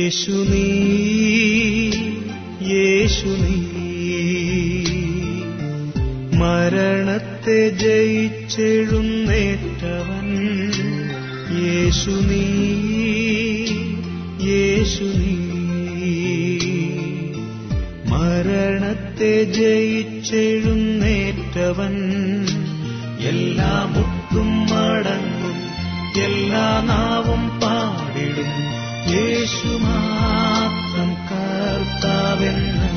യേശു നീ, യേശു നീ, മരണത്തെ ജയിച്ചെഴുന്നേറ്റവൻ. യേശു നീ, യേശു നീ, മരണത്തെ ജയിച്ചെഴുന്നേറ്റവൻ. എല്ലാ മുട്ടും മടങ്ങും, എല്ലാ നാവും പാടിടും, യേശു മാത്രം കർത്താവെന്ന്.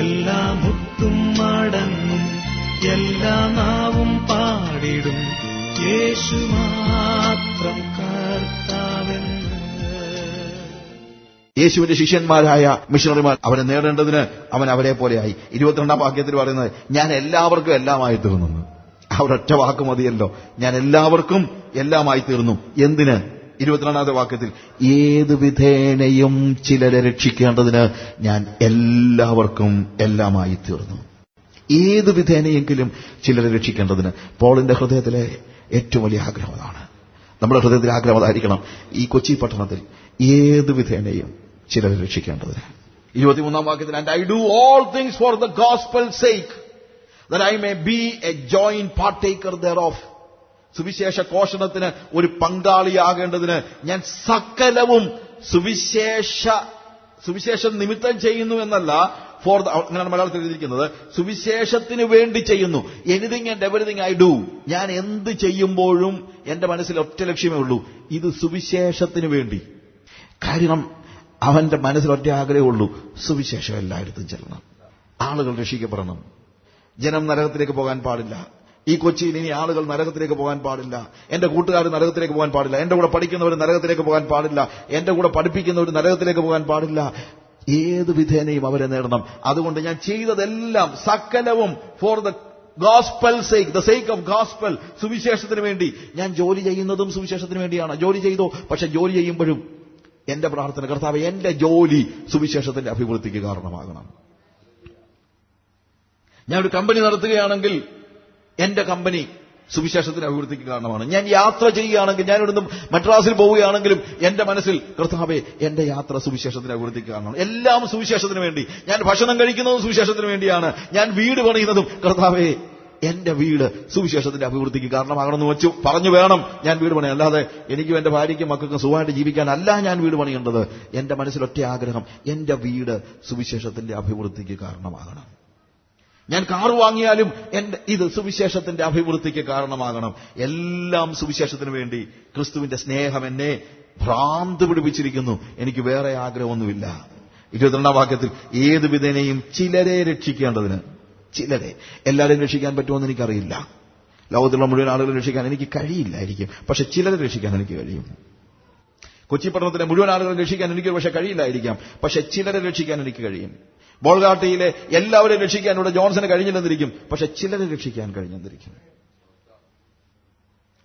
എല്ലാ മുട്ടും മടങ്ങും, എല്ലാ നാവും പാടിടും, യേശു മാത്രം കർത്താവെന്ന്. യേശുവിന്റെ ശിഷ്യന്മാരായ മിഷണറിമാർ അവനെ നേടേണ്ടതിന് അവൻ അവരെ പോലെയായി. 22-ാം വാക്യത്തിൽ പറയുന്നത്, ഞാൻ എല്ലാവർക്കും എല്ലാമായി തീർന്നു. അവരൊറ്റ വാക്ക് മതിയല്ലോ, ഞാൻ എല്ലാവർക്കും എല്ലാമായി തീർന്നു. എന്തിന്? 22-ാമത്തെ വാക്യത്തിൽ, ഏത് വിധേനയും ചിലരെ രക്ഷിക്കേണ്ടതിന് ഞാൻ എല്ലാവർക്കും എല്ലാമായി തീർന്നു. ഏത് വിധേനയെങ്കിലും ചിലരെ രക്ഷിക്കേണ്ടതിന്. പോളിന്റെ ഹൃദയത്തിലെ ഏറ്റവും വലിയ ആഗ്രഹം അതാണ്. നമ്മുടെ ഹൃദയത്തിലെ ആഗ്രഹം അതായിരിക്കണം. ഈ കൊച്ചി പട്ടണത്തിൽ ഏത് വിധേനയും ചിലരെ രക്ഷിക്കേണ്ടതിന്. 23-ാം വാക്യത്തിൽ, and I do all things for the gospels sake that I may be a joint partaker thereof. സുവിശേഷ ഘോഷണത്തിന് ഒരു പങ്കാളിയാകേണ്ടതിന് ഞാൻ സകലവും സുവിശേഷം നിമിത്തം ചെയ്യുന്നു എന്നല്ല, ഫോർ അങ്ങനെയാണ് മലയാളത്തിൽ എഴുതിയിരിക്കുന്നത്. സുവിശേഷത്തിന് വേണ്ടി ചെയ്യുന്നു. Anything and everything I do. ഞാൻ എന്ത് ചെയ്യുമ്പോഴും എന്റെ മനസ്സിൽ ഒറ്റ ലക്ഷ്യമേ ഉള്ളൂ, ഇത് സുവിശേഷത്തിന് വേണ്ടി. കാരണം അവന്റെ മനസ്സിൽ ഒറ്റ ആഗ്രഹമുള്ളൂ, സുവിശേഷം എല്ലായിടത്തും ചെല്ലണം, ആളുകൾ രക്ഷിക്കപ്പെടണം. ജനം നരകത്തിലേക്ക് പോകാൻ പാടില്ല. ഈ കൊച്ചിയിൽ ഇനി ആളുകൾ നരകത്തിലേക്ക് പോകാൻ പാടില്ല. എന്റെ കൂട്ടുകാർ നരകത്തിലേക്ക് പോകാൻ പാടില്ല. എന്റെ കൂടെ പഠിക്കുന്നവർ നരകത്തിലേക്ക് പോകാൻ പാടില്ല. എന്റെ കൂടെ പഠിപ്പിക്കുന്നവർ നരകത്തിലേക്ക് പോകാൻ പാടില്ല. ഏത് വിധേനയും അവരെ നേടണം. അതുകൊണ്ട് ഞാൻ ചെയ്തതെല്ലാം സകലവും for the gospel sake, the sake of gospel, സുവിശേഷത്തിന് വേണ്ടി. ഞാൻ ജോലി ചെയ്യുന്നതും സുവിശേഷത്തിന് വേണ്ടിയാണ്. ജോലി ചെയ്തോ, പക്ഷെ ജോലി ചെയ്യുമ്പോഴും എന്റെ പ്രാർത്ഥന, കർത്താവേ എന്റെ ജോലി സുവിശേഷത്തിന്റെ അഭിവൃദ്ധിക്ക് കാരണമാകണം. ഞാനൊരു കമ്പനി നടത്തുകയാണെങ്കിൽ എന്റെ കമ്പനി സുവിശേഷത്തിന്റെ അഭിവൃദ്ധിക്ക് കാരണമാണ്. ഞാൻ യാത്ര ചെയ്യുകയാണെങ്കിൽ, ഞാനിവിടുന്ന് മദ്രാസിൽ പോവുകയാണെങ്കിലും എന്റെ മനസ്സിൽ, കർത്താവേ എന്റെ യാത്ര സുവിശേഷത്തിന്റെ അഭിവൃദ്ധിക്ക് കാരണമാണ്. എല്ലാം സുവിശേഷത്തിന് വേണ്ടി. ഞാൻ ഭക്ഷണം കഴിക്കുന്നതും സുവിശേഷത്തിന് വേണ്ടിയാണ്. ഞാൻ വീട് പണിയുന്നതും, കർത്താവേ എന്റെ വീട് സുവിശേഷത്തിന്റെ അഭിവൃദ്ധിക്ക് കാരണമാകണമെന്ന് വെച്ചു പറഞ്ഞു വേണം ഞാൻ വീട് പണിയാൻ. അല്ലാതെ എനിക്കും എന്റെ ഭാര്യയ്ക്കും മക്കൾക്കും സുഖമായിട്ട് ജീവിക്കാനല്ല ഞാൻ വീട് പണിയേണ്ടത്. എന്റെ മനസ്സിൽ ഒറ്റ ആഗ്രഹം, എന്റെ വീട് സുവിശേഷത്തിന്റെ അഭിവൃദ്ധിക്ക് കാരണമാകണം. ഞാൻ കാറ് വാങ്ങിയാലും ഇത് സുവിശേഷത്തിന്റെ അഭിവൃദ്ധിക്ക് കാരണമാകണം. എല്ലാം സുവിശേഷത്തിന് വേണ്ടി. ക്രിസ്തുവിന്റെ സ്നേഹം എന്നെ ഭ്രാന്ത് പിടിപ്പിച്ചിരിക്കുന്നു. എനിക്ക് വേറെ ആഗ്രഹമൊന്നുമില്ല. 22-ാം വാക്യത്തിൽ, ഏത് വിധേനയും ചിലരെ രക്ഷിക്കേണ്ടതിന്. ചിലരെ, എല്ലാവരെയും രക്ഷിക്കാൻ പറ്റുമെന്ന് എനിക്കറിയില്ല. ലോകത്തിലുള്ള മുഴുവൻ ആളുകളെ രക്ഷിക്കാൻ എനിക്ക് കഴിയില്ലായിരിക്കും, പക്ഷെ ചിലരെ രക്ഷിക്കാൻ എനിക്ക് കഴിയും. കൊച്ചി പട്ടണത്തിലെ മുഴുവൻ ആളുകളെ രക്ഷിക്കാൻ എനിക്ക് പക്ഷെ കഴിയില്ലായിരിക്കാം, പക്ഷെ ചിലരെ രക്ഷിക്കാൻ എനിക്ക് കഴിയും. ബോൾഗാട്ടിയിലെ എല്ലാവരെയും രക്ഷിക്കാൻ ഇവിടെ ജോൺസന് കഴിഞ്ഞില്ലെന്നിരിക്കും, പക്ഷെ ചിലരെ രക്ഷിക്കാൻ കഴിഞ്ഞെന്നിരിക്കും.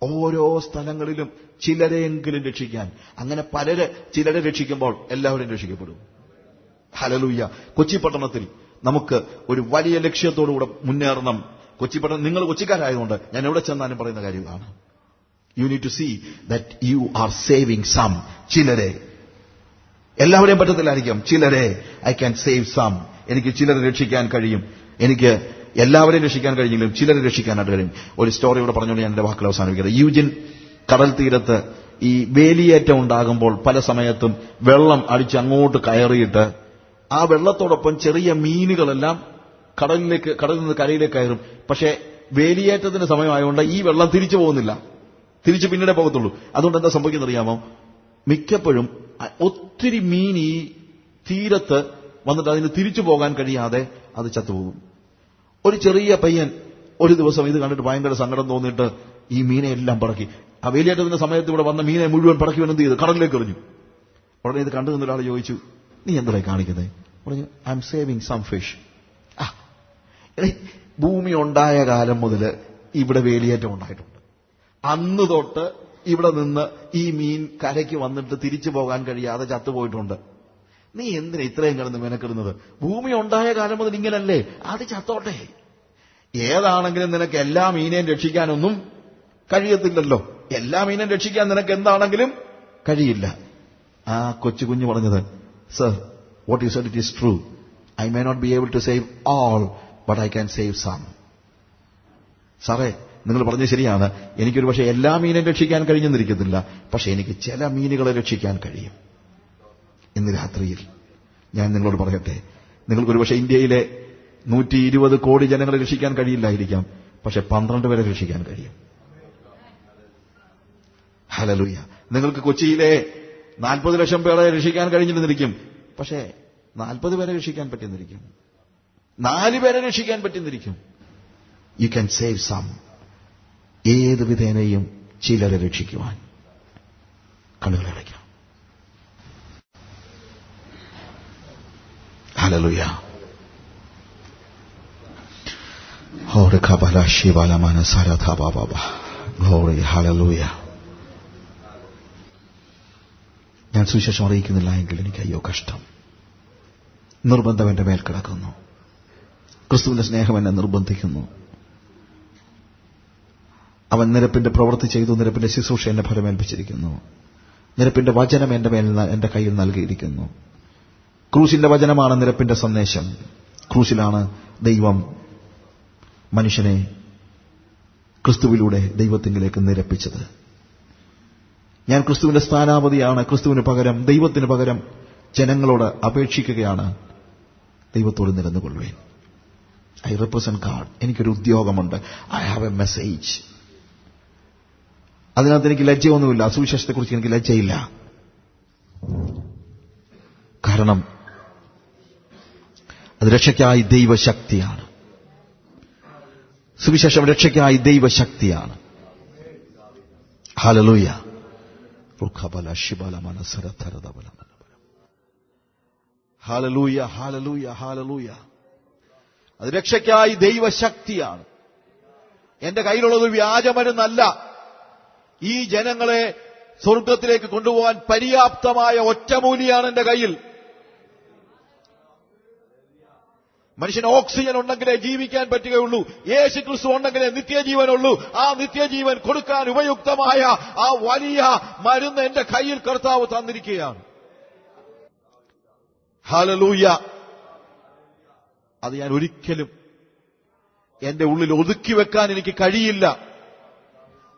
ഓരോ സ്ഥലങ്ങളിലും ചിലരെയെങ്കിലും രക്ഷിക്കാൻ. അങ്ങനെ ചിലരെ രക്ഷിക്കുമ്പോൾ എല്ലാവരും രക്ഷിക്കപ്പെടും. ഹല്ലേലൂയ. കൊച്ചി പട്ടണത്തിൽ നമുക്ക് ഒരു വലിയ ലക്ഷ്യത്തോടുകൂടെ മുന്നേറണം. കൊച്ചി പട്ടണം, നിങ്ങൾ കൊച്ചിക്കാരായതുകൊണ്ട് ഞാൻ എവിടെ ചെന്നാലും പറയുന്ന കാര്യമാണ്, you need to see that you are saving some. ചിലരെ, എല്ലാവരെയും പറ്റത്തില്ലായിരിക്കും, ചിലരെ ഐ ക്യാൻ സേവ് സം. എനിക്ക് ചിലരെ രക്ഷിക്കാൻ കഴിയും. എനിക്ക് എല്ലാവരെയും രക്ഷിക്കാൻ കഴിഞ്ഞെങ്കിലും ചിലരെ രക്ഷിക്കാനായിട്ട് കഴിയും. ഒരു സ്റ്റോറി ഇവിടെ പറഞ്ഞുകൊണ്ട് ഞാൻ എന്റെ വാക്കുകൾ അവസാനിപ്പിക്കുന്നത്. യൂജിൻ കടൽ തീരത്ത് ഈ വേലിയേറ്റം ഉണ്ടാകുമ്പോൾ പല സമയത്തും വെള്ളം അടിച്ച് അങ്ങോട്ട് കയറിയിട്ട് ആ വെള്ളത്തോടൊപ്പം ചെറിയ മീനുകളെല്ലാം കടലിൽ നിന്ന് കരയിലേക്ക് കയറും. പക്ഷേ വേലിയേറ്റത്തിന് സമയമായതുകൊണ്ട് ഈ വെള്ളം തിരിച്ചു പോകുന്നില്ല, തിരിച്ച് പിന്നീടേ പോകത്തുള്ളൂ. അതുകൊണ്ട് എന്താ സംഭവിക്കുന്നറിയാമോ? മിക്കപ്പോഴും ഒത്തിരി മീൻ ഈ തീരത്ത് വന്നിട്ട് അതിന് തിരിച്ചു പോകാൻ കഴിയാതെ അത് ചത്തുപോകും. ഒരു ചെറിയ പയ്യൻ ഒരു ദിവസം ഇത് കണ്ടിട്ട് ഭയങ്കര സങ്കടം തോന്നിയിട്ട് ഈ മീനെ എല്ലാം പറക്കി, ആ വേലിയേറ്റത്തിന്റെ സമയത്ത് ഇവിടെ വന്ന മീനെ മുഴുവൻ പറക്കി എന്ത് ചെയ്ത് കടലിലേക്ക് എറിഞ്ഞു. ഉടനെ ഇത് കണ്ടു നിന്നൊരാൾ ചോദിച്ചു, നീ എന്തായി കാണിക്കുന്നത്? പറഞ്ഞു, I'm saving some fish. ഭൂമി ഉണ്ടായ കാലം മുതൽ ഇവിടെ വേലിയേറ്റം ഉണ്ടായിട്ടുണ്ട്. അന്ന് തൊട്ട് ഇവിടെ നിന്ന് ഈ മീൻ കരയ്ക്ക് വന്നിട്ട് തിരിച്ചു പോകാൻ കഴിയാതെ ചത്തുപോയിട്ടുണ്ട്. നീ എന്തിനാ ഇത്രയും കിടന്ന് മെനക്കിടുന്നത്? ഭൂമി ഉണ്ടായ കാലം മുതൽ ഇങ്ങനല്ലേ, അത് ചത്തോട്ടെ. ഏതാണെങ്കിലും നിനക്ക് എല്ലാ മീനെയും രക്ഷിക്കാനൊന്നും കഴിയത്തില്ലല്ലോ. എല്ലാ മീനെയും രക്ഷിക്കാൻ നിനക്ക് എന്താണെങ്കിലും കഴിയില്ല. ആ കൊച്ചു കുഞ്ഞ് പറഞ്ഞത്, sir, what you said it is true. I may not be able to save all, but I can save some. സാറേ, നിങ്ങൾ പറഞ്ഞത് ശരിയാണ്. എനിക്കൊരു പക്ഷേ എല്ലാ മീനും രക്ഷിക്കാൻ കഴിഞ്ഞെന്നിരിക്കത്തില്ല, പക്ഷെ എനിക്ക് ചില മീനുകളെ രക്ഷിക്കാൻ കഴിയും. ഇന്ന് രാത്രിയിൽ ഞാൻ നിങ്ങളോട് പറയട്ടെ, നിങ്ങൾക്കൊരു പക്ഷേ ഇന്ത്യയിലെ 120 കോടി ജനങ്ങളെ രക്ഷിക്കാൻ കഴിയില്ലായിരിക്കാം, പക്ഷെ 12 പേരെ രക്ഷിക്കാൻ കഴിയും. ഹല്ലേലൂയ. നിങ്ങൾക്ക് കൊച്ചിയിലെ 40 ലക്ഷം പേരെ രക്ഷിക്കാൻ കഴിഞ്ഞിരുന്നിരിക്കും, പക്ഷേ 40 പേരെ രക്ഷിക്കാൻ പറ്റുന്നിരിക്കും, 4 പേരെ രക്ഷിക്കാൻ പറ്റുന്നിരിക്കും. You can save some. ഏത് വിധേനയും ചിലരെ രക്ഷിക്കുവാൻ കണ്ണുകളടയ്ക്കാം. ഹല്ലേലൂയ. ഓരെ കബല ശിവലമന സരഥ ബാബ. ഗ്ലോറി. ഹല്ലേലൂയ. ഞാൻ സുവിശേഷം അറിയിക്കുന്നില്ല എങ്കിൽ എനിക്ക് അയ്യോ കഷ്ടം. നിർബന്ധം എന്റെ മേൽ കിടക്കുന്നു. ക്രിസ്തുവിന്റെ സ്നേഹം എന്നെ നിർബന്ധിക്കുന്നു. അവൻ നിരപ്പിന്റെ പ്രവൃത്തി ചെയ്തു. നിരപ്പിന്റെ ശുശ്രൂഷ എന്നെ ഫലമേൽപ്പിച്ചിരിക്കുന്നു. നിരപ്പിന്റെ വചനം എന്റെ കയ്യിൽ നൽകിയിരിക്കുന്നു. ക്രൂശിന്റെ വചനമാണ് നിരപ്പിന്റെ സന്ദേശം. ക്രൂശിലാണ് ദൈവം മനുഷ്യനെ ക്രിസ്തുവിലൂടെ ദൈവത്തിങ്കിലേക്ക് നിരപ്പിച്ചത്. ഞാൻ ക്രിസ്തുവിന്റെ സ്ഥാനാപതിയാണ്. ക്രിസ്തുവിന് പകരം, ദൈവത്തിന് പകരം ജനങ്ങളോട് അപേക്ഷിക്കുകയാണ്, ദൈവത്തോട് നിരന്നുകൊള്ളുവേൻ. I represent God. എനിക്കൊരു ഉദ്യോഗമുണ്ട്. I have a message. അതിനകത്ത് എനിക്ക് ലജ്ജയൊന്നുമില്ല. സുവിശേഷത്തെക്കുറിച്ച് എനിക്ക് ലജ്ജയില്ല. കാരണം അത് രക്ഷയ്ക്കായി ദൈവശക്തിയാണ്. സുവിശേഷം രക്ഷയ്ക്കായി ദൈവശക്തിയാണ്. ഹല്ലേലൂയ. ഹല്ലേലൂയ. ഹല്ലേലൂയ. ഹല്ലേലൂയ. അത് രക്ഷയ്ക്കായി ദൈവശക്തിയാണ്. എന്റെ കയ്യിലുള്ളത് വ്യാജമരുന്നല്ല. ഈ ജനങ്ങളെ സ്വർഗത്തിലേക്ക് കൊണ്ടുപോകാൻ പര്യാപ്തമായ ഒറ്റമൂലിയാണ് എന്റെ കയ്യിൽ. മനുഷ്യന് ഓക്സിജൻ ഉണ്ടെങ്കിലേ ജീവിക്കാൻ പറ്റുകയുള്ളൂ. യേശു ക്രിസ്തു ഉണ്ടെങ്കിലേ നിത്യജീവനുള്ളൂ. ആ നിത്യജീവൻ കൊടുക്കാൻ ഉപയുക്തമായ ആ വലിയ മരുന്ന് എന്റെ കയ്യിൽ കർത്താവ് തന്നിരിക്കുകയാണ്. ഹല്ലേലൂയ. അത് ഞാൻ ഒരിക്കലും എന്റെ ഉള്ളിൽ ഒതുക്കി വെക്കാൻ എനിക്ക് കഴിയില്ല.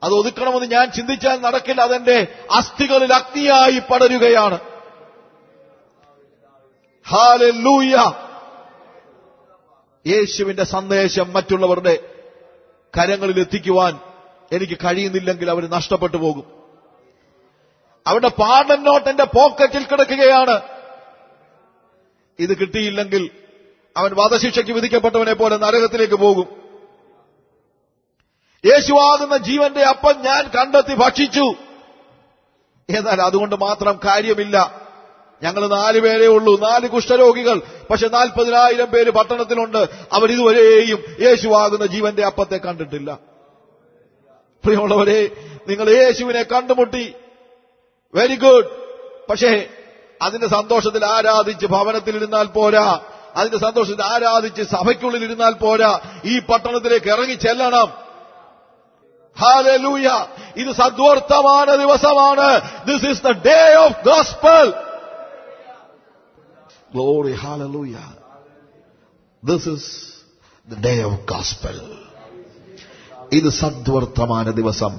അത് ഒതുക്കണമെന്ന് ഞാൻ ചിന്തിച്ചാൽ നടക്കില്ല. അതെന്റെ അസ്ഥികളിൽ അഗ്നിയായി പടരുകയാണ്. ഹല്ലേലൂയ. യേശുവിന്റെ സന്ദേശം മറ്റുള്ളവരുടെ കരങ്ങളിൽ എത്തിക്കുവാൻ എനിക്ക് കഴിയുന്നില്ലെങ്കിൽ അവർ നഷ്ടപ്പെട്ടു പോകും. അവരുടെ പാർഡൻ നോട്ട് എന്റെ പോക്കറ്റിൽ കിടക്കുകയാണ്. ഇത് കിട്ടിയില്ലെങ്കിൽ അവൻ വധശിക്ഷയ്ക്ക് വിധിക്കപ്പെട്ടവനെ പോലെ നരകത്തിലേക്ക് പോകും. യേശുവാകുന്ന ജീവന്റെ അപ്പം ഞാൻ കണ്ടെത്തി ഭക്ഷിച്ചു. എന്നാൽ അതുകൊണ്ട് മാത്രം കാര്യമില്ല. ഞങ്ങൾ 4 പേരേ ഉള്ളൂ, 4 കുഷ്ഠരോഗികൾ. പക്ഷെ 40,000 പേര് പട്ടണത്തിലുണ്ട്. അവരിതുവരെയും യേശുവാകുന്ന ജീവന്റെ അപ്പത്തെ കണ്ടിട്ടില്ല. പ്രിയമുള്ളവരെ, നിങ്ങൾ യേശുവിനെ കണ്ടുമുട്ടി, വെരി ഗുഡ്. പക്ഷേ അതിന്റെ സന്തോഷത്തിൽ ആരാധിച്ച് ഭവനത്തിലിരുന്നാൽ പോരാ. അതിന്റെ സന്തോഷത്തിൽ ആരാധിച്ച് സഭയ്ക്കുള്ളിൽ ഇരുന്നാൽ പോരാ. ഈ പട്ടണത്തിലേക്ക് ഇറങ്ങി ചെല്ലണം. ഹല്ലേലൂയ. ഇത് സദ്വർത്തമാന ദിവസമാണ്. This is the day of gospel. Glory. Hallelujah. This is the day of gospel. ഇത് സദ്വർത്തമാന ദിവസം.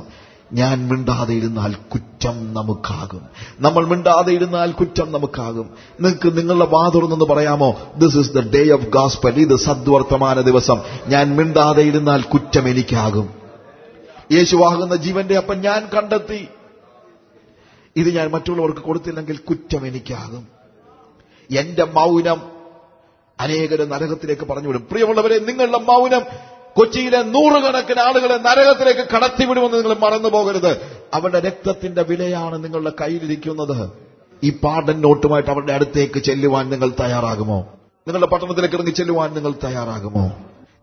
ഞാൻ മിണ്ടാതെ ഇരുന്നാൽ കുറ്റം നമുക്കാകും. നമ്മൾ മിണ്ടാതെ ഇരുന്നാൽ കുറ്റം നമുക്കാകും. നിങ്ങൾക്ക് നിങ്ങളുടെ വാ തുറന്നെന്ന് പറയാമോ? This is the day of gospel. ഇത് സദ്വർത്തമാന ദിവസം. ഞാൻ മിണ്ടാതെ ഇരുന്നാൽ കുറ്റം എനിക്കാകും. യേശുവാകുന്ന ജീവന്റെ അപ്പം ഞാൻ കണ്ടെത്തി. ഇത് ഞാൻ മറ്റുള്ളവർക്ക് കൊടുത്തില്ലെങ്കിൽ കുറ്റം എനിക്കാകും. എന്റെ മൗനം അനേകരെ നരകത്തിലേക്ക് പറഞ്ഞുവിടും. പ്രിയമുള്ളവരെ, നിങ്ങളുടെ മൗനം കൊച്ചിയിലെ 100 കണക്കിന് ആളുകളെ നരകത്തിലേക്ക് കടത്തിവിടുമെന്ന് നിങ്ങൾ മറന്നു പോകരുത്. അവരുടെ രക്തത്തിന്റെ വിലയാണ് നിങ്ങളുടെ കയ്യിലിരിക്കുന്നത്. ഈ പാർഡൻ നോട്ടുമായിട്ട് അവരുടെ അടുത്തേക്ക് ചെല്ലുവാൻ നിങ്ങൾ തയ്യാറാകുമോ? നിങ്ങളുടെ പട്ടണത്തിലേക്ക് ഇറങ്ങി ചെല്ലുവാൻ നിങ്ങൾ തയ്യാറാകുമോ?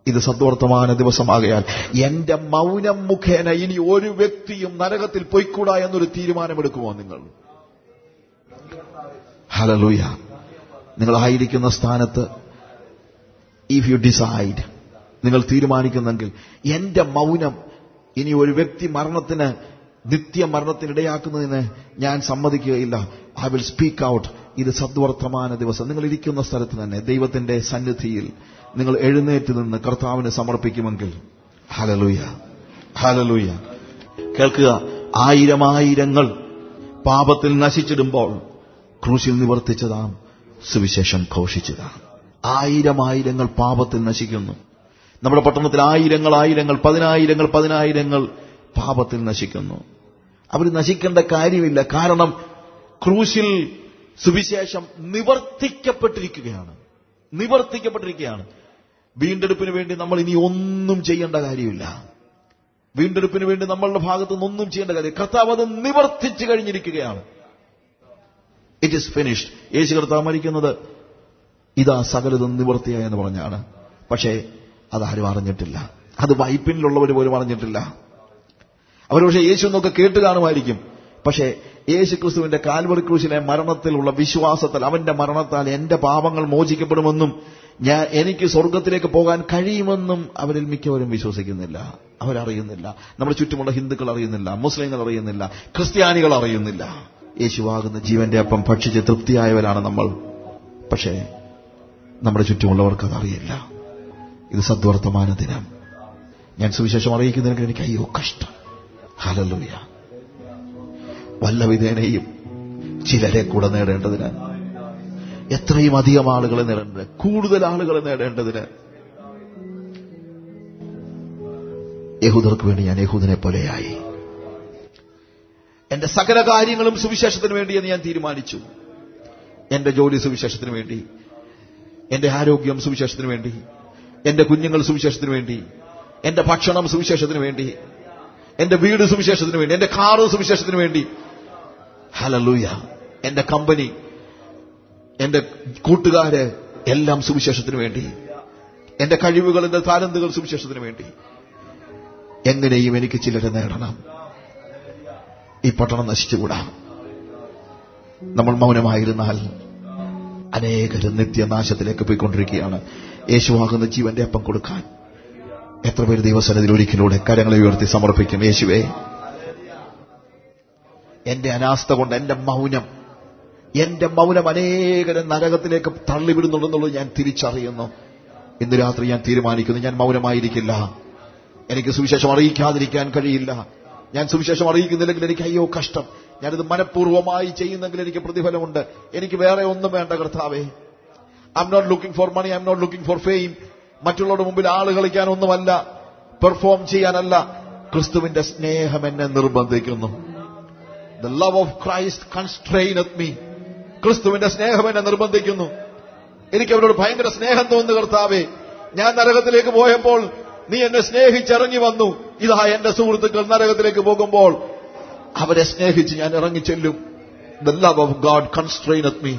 ഇത് സദ്വർത്തമാന ദിവസമാകയാൽ എന്റെ മൗനം മുഖേന ഇനി ഒരു വ്യക്തിയും നരകത്തിൽ പൊയ്ക്കൂടാ എന്നൊരു തീരുമാനമെടുക്കുമോ നിങ്ങൾ? ഹല്ലേലൂയ. നിങ്ങളായിരിക്കുന്ന സ്ഥാനത്ത് ഇഫ് യു ഡിസൈഡ്, നിങ്ങൾ തീരുമാനിക്കുന്നെങ്കിൽ എന്റെ മൗനം ഇനി ഒരു വ്യക്തി മരണത്തിന്, നിത്യമരണത്തിന് ഇടയാക്കുന്നതിന് ഞാൻ സമ്മതിക്കുകയില്ല. I will speak out. ഇത് സദ്വർത്തമാന ദിവസം. നിങ്ങൾ ഇരിക്കുന്ന സ്ഥലത്ത് തന്നെ ദൈവത്തിന്റെ സന്നിധിയിൽ നിങ്ങൾ എഴുന്നേറ്റ് നിന്ന് കർത്താവിന് സമർപ്പിക്കുമെങ്കിൽ, ഹല്ലേലൂയ, ഹല്ലേലൂയ. കേൾക്കുക, ആയിരമായിരങ്ങൾ പാപത്തിൽ നശിച്ചിടുമ്പോൾ ക്രൂശിൽ നിവർത്തിച്ചതാം സുവിശേഷം ഘോഷിച്ചത്. ആയിരമായിരങ്ങൾ പാപത്തിൽ നശിക്കുന്നു. നമ്മുടെ പട്ടണത്തിൽ ആയിരങ്ങൾ, പതിനായിരങ്ങൾ പാപത്തിൽ നശിക്കുന്നു. അവർ നശിക്കേണ്ട കാര്യമില്ല. കാരണം ക്രൂശിൽ സുവിശേഷം നിവർത്തിക്കപ്പെട്ടിരിക്കുകയാണ്. വീണ്ടെടുപ്പിന് വേണ്ടി നമ്മൾ ഇനി ഒന്നും ചെയ്യേണ്ട കാര്യമില്ല. വീണ്ടെടുപ്പിന് വേണ്ടി നമ്മളുടെ ഭാഗത്തു നിന്നൊന്നും ചെയ്യേണ്ട കാര്യം. കർത്താവ് അത് നിവർത്തിച്ചു കഴിഞ്ഞിരിക്കുകയാണ്. It is finished. യേശു കർത്താവ് മരിക്കുന്നത് ഇതാ സകലതും നിവർത്തിയായെന്ന് പറഞ്ഞാണ്. പക്ഷേ അതാരും അറിഞ്ഞിട്ടില്ല. അത് വൈപ്പിനിലുള്ളവർ പോലും അറിഞ്ഞിട്ടില്ല. അവർ പക്ഷേ യേശു എന്നൊക്കെ കേട്ട് കാണുമായിരിക്കും. പക്ഷേ യേശു ക്രിസ്തുവിന്റെ കാൽവറി ക്രൂശിലെ മരണത്തിലുള്ള വിശ്വാസത്താൽ, അവന്റെ മരണത്താൽ എന്റെ പാപങ്ങൾ മോചിക്കപ്പെടുമെന്നും എനിക്ക് സ്വർഗത്തിലേക്ക് പോകാൻ കഴിയുമെന്നും അവരിൽ മിക്കവരും വിശ്വസിക്കുന്നില്ല. അവരറിയുന്നില്ല. നമ്മുടെ ചുറ്റുമുള്ള ഹിന്ദുക്കൾ അറിയുന്നില്ല, മുസ്ലിങ്ങൾ അറിയുന്നില്ല, ക്രിസ്ത്യാനികൾ അറിയുന്നില്ല. യേശുവാകുന്ന ജീവന്റെ അപ്പം ഭക്ഷിച്ച് തൃപ്തിയായവരാണ് നമ്മൾ. പക്ഷേ നമ്മുടെ ചുറ്റുമുള്ളവർക്ക് അതറിയില്ല. ഇത് സദ്വർത്തമാന ദിനം. ഞാൻ സുവിശേഷം അറിയിക്കുന്നതിന് എനിക്ക് അയ്യോ കഷ്ടം. ഹല്ലേലൂയ. വല്ല വിധേനയും ചിലരെ കൂടെ നേടേണ്ടതിന്, എത്രയും അധികം ആളുകളെ നേടേണ്ടത്, കൂടുതൽ ആളുകളെ നേടേണ്ടതിന് യഹൂദർക്ക് വേണ്ടി ഞാൻ യഹൂദനെ പോലെയായി. എന്റെ സകല കാര്യങ്ങളും സുവിശേഷത്തിന് വേണ്ടി എന്ന് ഞാൻ തീരുമാനിച്ചു. എന്റെ ജോലി സുവിശേഷത്തിന് വേണ്ടി, എന്റെ ആരോഗ്യം സുവിശേഷത്തിന് വേണ്ടി, എന്റെ കുഞ്ഞുങ്ങൾ സുവിശേഷത്തിന് വേണ്ടി, എന്റെ ഭക്ഷണം സുവിശേഷത്തിന് വേണ്ടി, എന്റെ വീട് സുവിശേഷത്തിന് വേണ്ടി, എന്റെ കാറ് സുവിശേഷത്തിന് വേണ്ടി. ഹല്ലേലൂയ. എന്റെ കമ്പനി, എന്റെ കൂട്ടുകാര് എല്ലാം സുവിശേഷത്തിന് വേണ്ടി. എന്റെ കഴിവുകൾ, എന്റെ താലന്തുകൾ സുവിശേഷത്തിന് വേണ്ടി. എങ്ങനെയും എനിക്ക് ചിലരെ നേടണം. ഈ പട്ടണം നശിച്ചുകൂടാ. നമ്മൾ മൗനമായിരുന്നാൽ അനേകരും നിത്യനാശത്തിലേക്ക് പോയിക്കൊണ്ടിരിക്കുകയാണ്. യേശുവാകുന്ന ജീവന്റെ അപ്പം കൊടുക്കാൻ എത്ര പേര് ദൈവസന്നിധിയിൽ ഒരിക്കലൂടെ കരങ്ങളെ ഉയർത്തി സമർപ്പിക്കും? യേശുവേ, എന്റെ അനാസ്ഥ കൊണ്ട് എന്റെ മൗനം അനേകരെ നരകത്തിലേക്ക് തള്ളിവിടുന്നുണ്ടെന്നുള്ളത് ഞാൻ തിരിച്ചറിയുന്നു. ഇന്ന് രാത്രി ഞാൻ തീരുമാനിക്കുന്നു, ഞാൻ മൗനമായിരിക്കില്ല. എനിക്ക് സുവിശേഷം അറിയിക്കാതിരിക്കാൻ കഴിയില്ല. ഞാൻ സുവിശേഷം അറിയിക്കുന്നില്ലെങ്കിൽ എനിക്ക് അയ്യോ കഷ്ടം. ഞാനിത് മനഃപൂർവ്വമായി ചെയ്യുന്നെങ്കിൽ എനിക്ക് പ്രതിഫലമുണ്ട്. എനിക്ക് വേറെ ഒന്നും വേണ്ട കർത്താവേ. I'm not looking for money, I'm not looking for fame. മറ്റുള്ളവരുടെ മുമ്പിൽ ആള് കളിക്കാനൊന്നുമല്ല, പെർഫോം ചെയ്യാനല്ല. ക്രിസ്തുവിന്റെ സ്നേഹം എന്നെ നിർബന്ധിക്കുന്നു. The love of Christ constraineth me. ക്രിസ്തുവിന്റെ സ്നേഹം എന്നെ നിർബന്ധിക്കുന്നു. എനിക്ക് അവരോട് ഭയങ്കര സ്നേഹം തോന്നുന്നു കർത്താവേ. ഞാൻ നരകത്തിലേക്ക് പോയപ്പോൾ നീ എന്നെ സ്നേഹിച്ചിറങ്ങി വന്നു. ഇതാ എന്റെ സുഹൃത്തുക്കൾ നരകത്തിലേക്ക് പോകുമ്പോൾ അവരെ സ്നേഹിച്ച് ഞാൻ ഇറങ്ങിച്ചെല്ലും. The love of God constraineth me.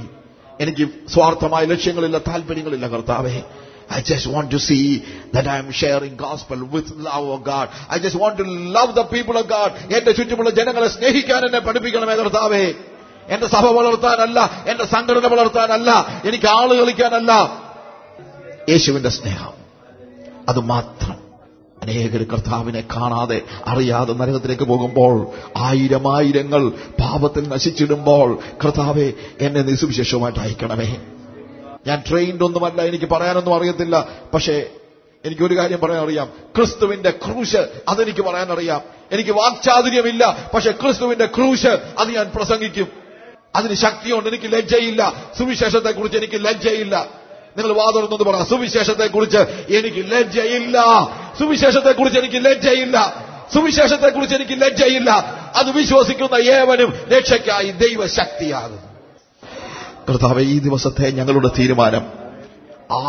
എനിക്ക് സ്വാർത്ഥമായ ലക്ഷ്യങ്ങളില്ല, താല്പര്യങ്ങളില്ല കർത്താവേ. I just want to see that I am sharing gospel with love of God. I just want to love the people of God. എന്റെ ചുറ്റുമുള്ള ജനങ്ങളെ സ്നേഹിക്കാൻ എന്നെ പഠിപ്പിക്കണമേ കർത്താവേ. എന്റെ സഭ വളർത്താനല്ല, എന്റെ സംഘടന വളർത്താനല്ല, എനിക്ക് ആള് കളിക്കാനല്ല. യേശുവിന്റെ സ്നേഹം അതുമാത്രം. അനേകർ കർത്താവിനെ കാണാതെ അറിയാതെ നരകത്തിലേക്ക് പോകുമ്പോൾ, ആയിരമായിരങ്ങൾ പാപത്തിൽ നശിച്ചിടുമ്പോൾ, കർത്താവെ എന്നെ നീ സുവിശേഷവുമായിട്ട് അയക്കണമേ. ഞാൻ ട്രെയിൻഡ് ഒന്നുമല്ല, എനിക്ക് പറയാനൊന്നും അറിയത്തില്ല. പക്ഷേ എനിക്കൊരു കാര്യം പറയാൻ അറിയാം, ക്രിസ്തുവിന്റെ ക്രൂശ് അതെനിക്ക് പറയാനറിയാം. എനിക്ക് വാക്ചാതുര്യമില്ല, പക്ഷെ ക്രിസ്തുവിന്റെ ക്രൂശ് അത് ഞാൻ പ്രസംഗിക്കും. അതിന് ശക്തിയുണ്ട്. എനിക്ക് ലജ്ജയില്ല. സുവിശേഷത്തെക്കുറിച്ച് എനിക്ക് ലജ്ജയില്ല. നിങ്ങൾ വാതുറന്നത് പറ, സുവിശേഷത്തെക്കുറിച്ച് എനിക്ക് ലജ്ജയില്ല. സുവിശേഷത്തെക്കുറിച്ച് എനിക്ക് ലജ്ജയില്ല. സുവിശേഷത്തെക്കുറിച്ച് എനിക്ക് ലജ്ജയില്ല. അത് വിശ്വസിക്കുന്ന ഏവനും രക്ഷയ്ക്കായി ദൈവശക്തിയാകും. കർത്താവേ, ഈ ദിവസത്തെ ഞങ്ങളുടെ തീരുമാനം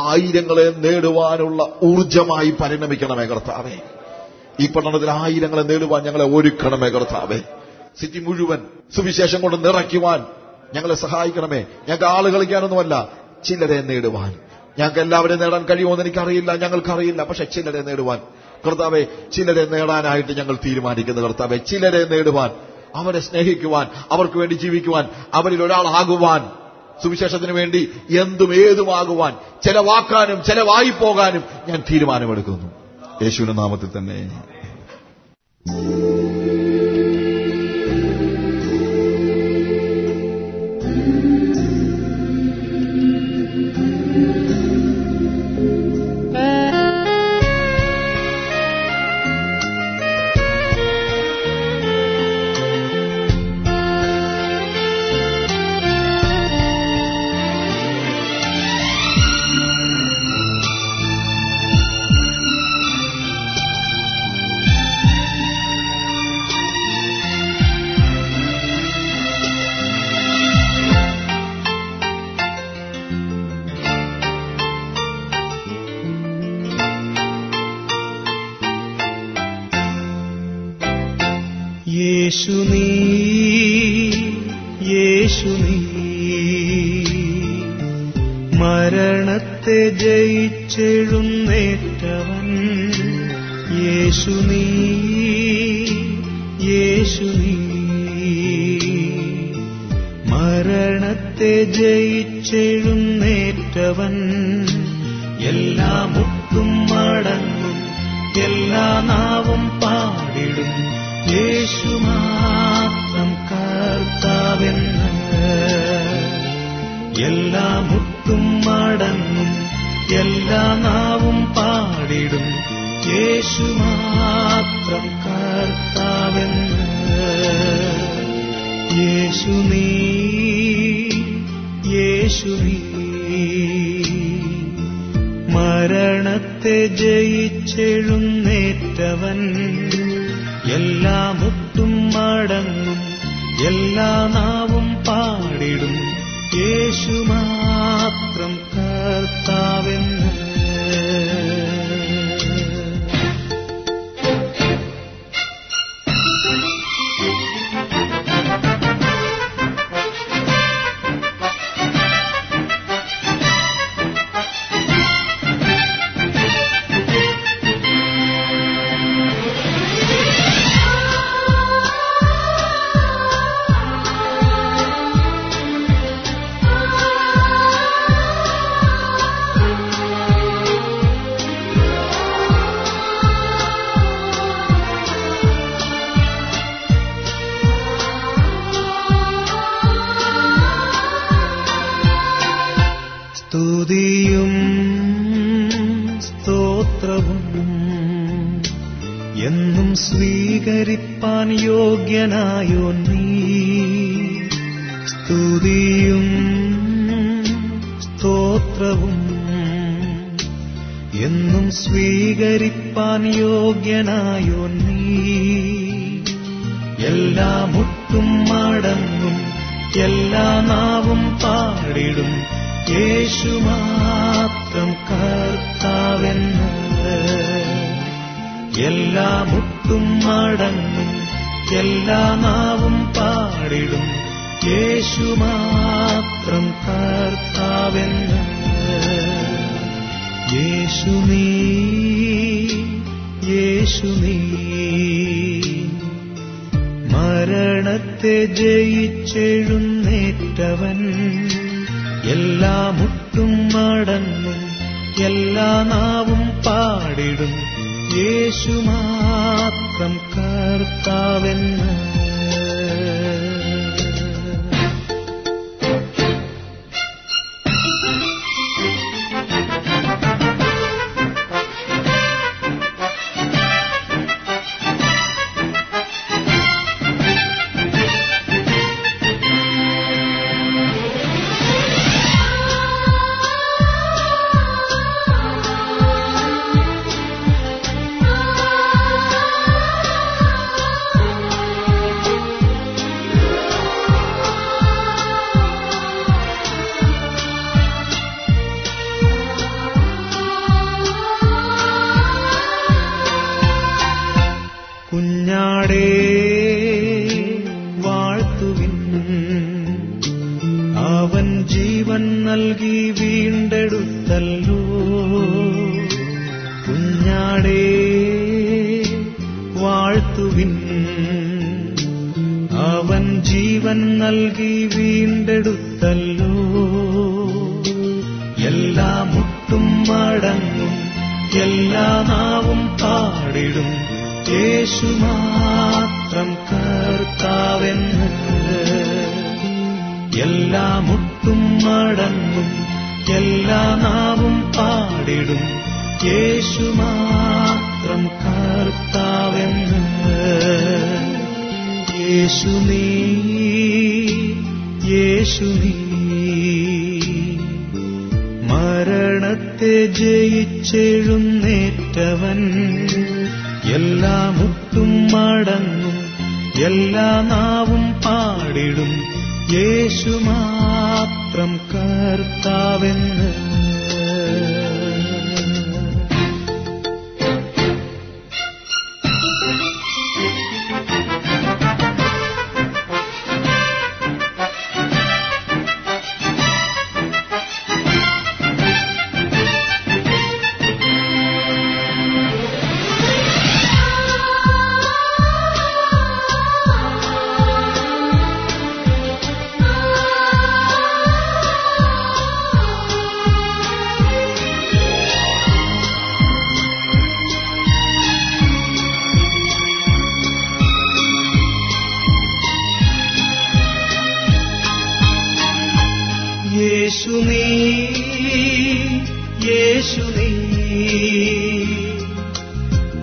ആയിരങ്ങളെ നേടുവാനുള്ള ഊർജമായി പരിണമിക്കണമേ കർത്താവേ. ഈ പട്ടണത്തിൽ ആയിരങ്ങളെ നേടുവാൻ ഞങ്ങളെ ഒരുക്കണമേ കർത്താവേ. സിറ്റി മുഴുവൻ സുവിശേഷം കൊണ്ട് നിറയ്ക്കുവാൻ ഞങ്ങളെ സഹായിക്കണമേ. ഞങ്ങൾക്ക് ആള് കളിക്കാനൊന്നുമല്ല, ചിലരെ നേടുവാൻ. ഞങ്ങൾക്ക് എല്ലാവരെയും നേടാൻ കഴിയുമോന്ന് എനിക്കറിയില്ല, ഞങ്ങൾക്കറിയില്ല. പക്ഷെ ചിലരെ നേടുവാൻ കർത്താവെ, ചിലരെ നേടാനായിട്ട് ഞങ്ങൾ തീരുമാനിക്കുന്നു കർത്താവെ. ചിലരെ നേടുവാൻ, അവരെ സ്നേഹിക്കുവാൻ, അവർക്ക് വേണ്ടി ജീവിക്കുവാൻ, അവരിൽ ഒരാളാകുവാൻ, സുവിശേഷത്തിന് വേണ്ടി എന്തും ഏതുമാകുവാൻ, ചെലവാക്കാനും ചെലവായി പോകാനും ഞാൻ തീരുമാനമെടുക്കുന്നു. യേശുവിന്റെ നാമത്തിൽ തന്നെ. യേശു നീ, യേശു നീ, മരണത്തെ ജയിച്ചെഴുന്നേറ്റവൻ. യേശു നീ, യേശു നീ, മരണത്തെ ജയിച്ചെഴുന്നേറ്റവൻ. എല്ലാ മുട്ടും മടങ്ങും, എല്ലാ നാവും പാടിടും, യേശു മാത്രം കർത്താവെന്ന്. എല്ലാ മുട്ടും മടങ്ങും, എല്ലാ നാവും പാടിടും, യേശു മാത്രം കർത്താവെന്ന്. യേശു നീ, യേശു നീ, മരണത്തെ ജയിച്ചെഴുന്നേറ്റവൻ. എല്ലാ മുട്ടും മടങ്ങും, എല്ലാ നാവും പാടിടും, യേശു മാത്രം കർത്താവെന്ന്. സ്തുതിയും സ്തോത്രവും എന്നും സ്വീകരിപ്പാൻ യോഗ്യനായോ നീ. സ്തുതിയും സ്തോത്രവും എന്നും സ്വീകരിപ്പാൻ യോഗ്യനായോ നീ. എല്ലാ മുട്ടും മടങ്ങും, എല്ലാ നാവും പാടിടും, യേശു മാത്രം കർത്താവെന്ന്. എല്ലാ മുട്ടും മടങ്ങും, എല്ലാ നാവും പാടിടും, യേശു മാത്രം കർത്താവെന്ന്. യേശു നീ, യേശു നീ, മരണത്തെ ജയിച്ചെഴുന്നേറ്റവൻ. എല്ലാ മുട്ടും മടങ്ങും, എല്ലാ നാവും പാടിടും, യേശു മാത്രം കർത്താവെന്ന്. കുഞ്ഞാടേ വാഴ്ത്തുവിൻ, അവൻ ജീവൻ നൽകി വീണ്ടെടുത്തല്ലോ. കുഞ്ഞാടേ വാഴ്ത്തുവിൻ, അവൻ ജീവൻ നൽകി വീണ്ടെടുത്തല്ലോ. എല്ലാ മുട്ടും മടങ്ങും, എല്ലാ നാവും പാടിടും, യേശു മാത്രം കർത്താവെന്ന്. എല്ലാ മുട്ടും മടങ്ങും, എല്ലാ നാവും പാടിടും, യേശു മാത്രം കർത്താവെന്ന്. യേശു നീ, യേശു നീ, മരണത്തെ ജയിച്ചെഴുന്നേറ്റവൻ. എല്ലാ മുട്ടും മടങ്ങും, എല്ലാ നാവും പാടിടും, യേശു മാത്രം കർത്താവെന്ന്. യേശു നീ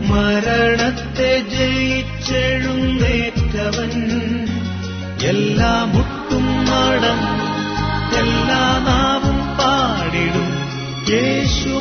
മരണത്തെ ജയിച്ചെഴുന്നേറ്റവൻ. എല്ലാ മുട്ടും മടങ്ങും, എല്ലാ നാവും പാടിടും യേശു